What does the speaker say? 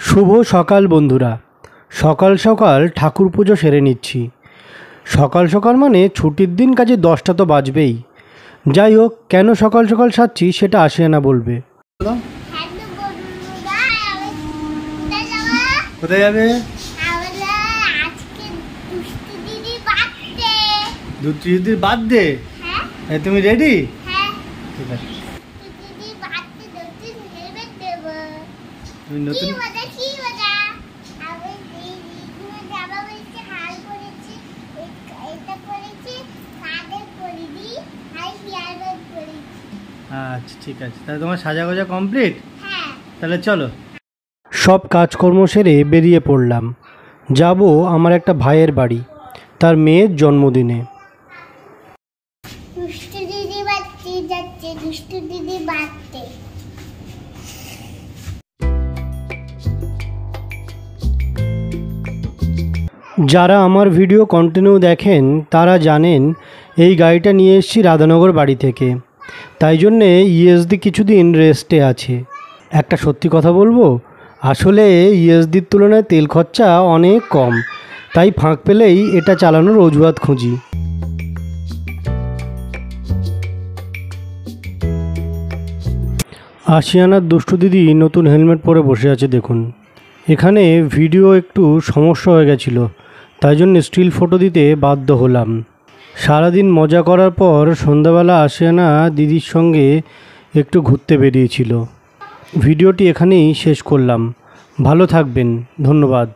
শুভ সকাল বন্ধুরা। সকাল সকাল ঠাকুর পুজো সেরে নিচ্ছি। সকাল সকাল মানে ছুটির দিন, কাজে 10টা তো বাজবেই। যাই হোক, কেন সকাল সকাল সাজছি সেটা আশিয়ানা বলবে। কোথায় যাবে? দুষ্টু দিদির বার্থডে। তুমি রেডি? ঠিক আছে। তুমি নতুন আচ্ছা, ঠিক আছে। তাহলে তোমার সাজা গোজা কমপ্লিট? তাহলে চলো। সব কাজকর্ম সেরে বেরিয়ে পড়লাম। যাব আমার একটা ভাইয়ের বাড়ি, তার মেয়ের জন্মদিনে। যারা আমার ভিডিও কন্টিনিউ দেখেন তারা জানেন এই গাড়িটা নিয়ে এসেছি রাধানগর বাড়ি থেকে। তাই জন্যে ইএসডি কিছুদিন রেস্টে আছে। একটা সত্যি কথা বলবো, আসলে ইএসডির তুলনায় তেল খরচা অনেক কম, তাই ফাঁক পেলেই এটা চালানোর অজুহাত খুঁজি। আশিয়ানার দুষ্টু দিদি নতুন হেলমেট পরে বসে আছে দেখুন। এখানে ভিডিও একটু সমস্যা হয়ে গেছিলো, তাই জন্য স্টিল ফটো দিতে বাধ্য হলাম। সারাদিন মজা করার পর সন্ধ্যাবেলা আশিয়ানা দিদির সঙ্গে একটু ঘুরতে বেরিয়েছিল। ভিডিওটি এখানেই শেষ করলাম। ভালো থাকবেন, ধন্যবাদ।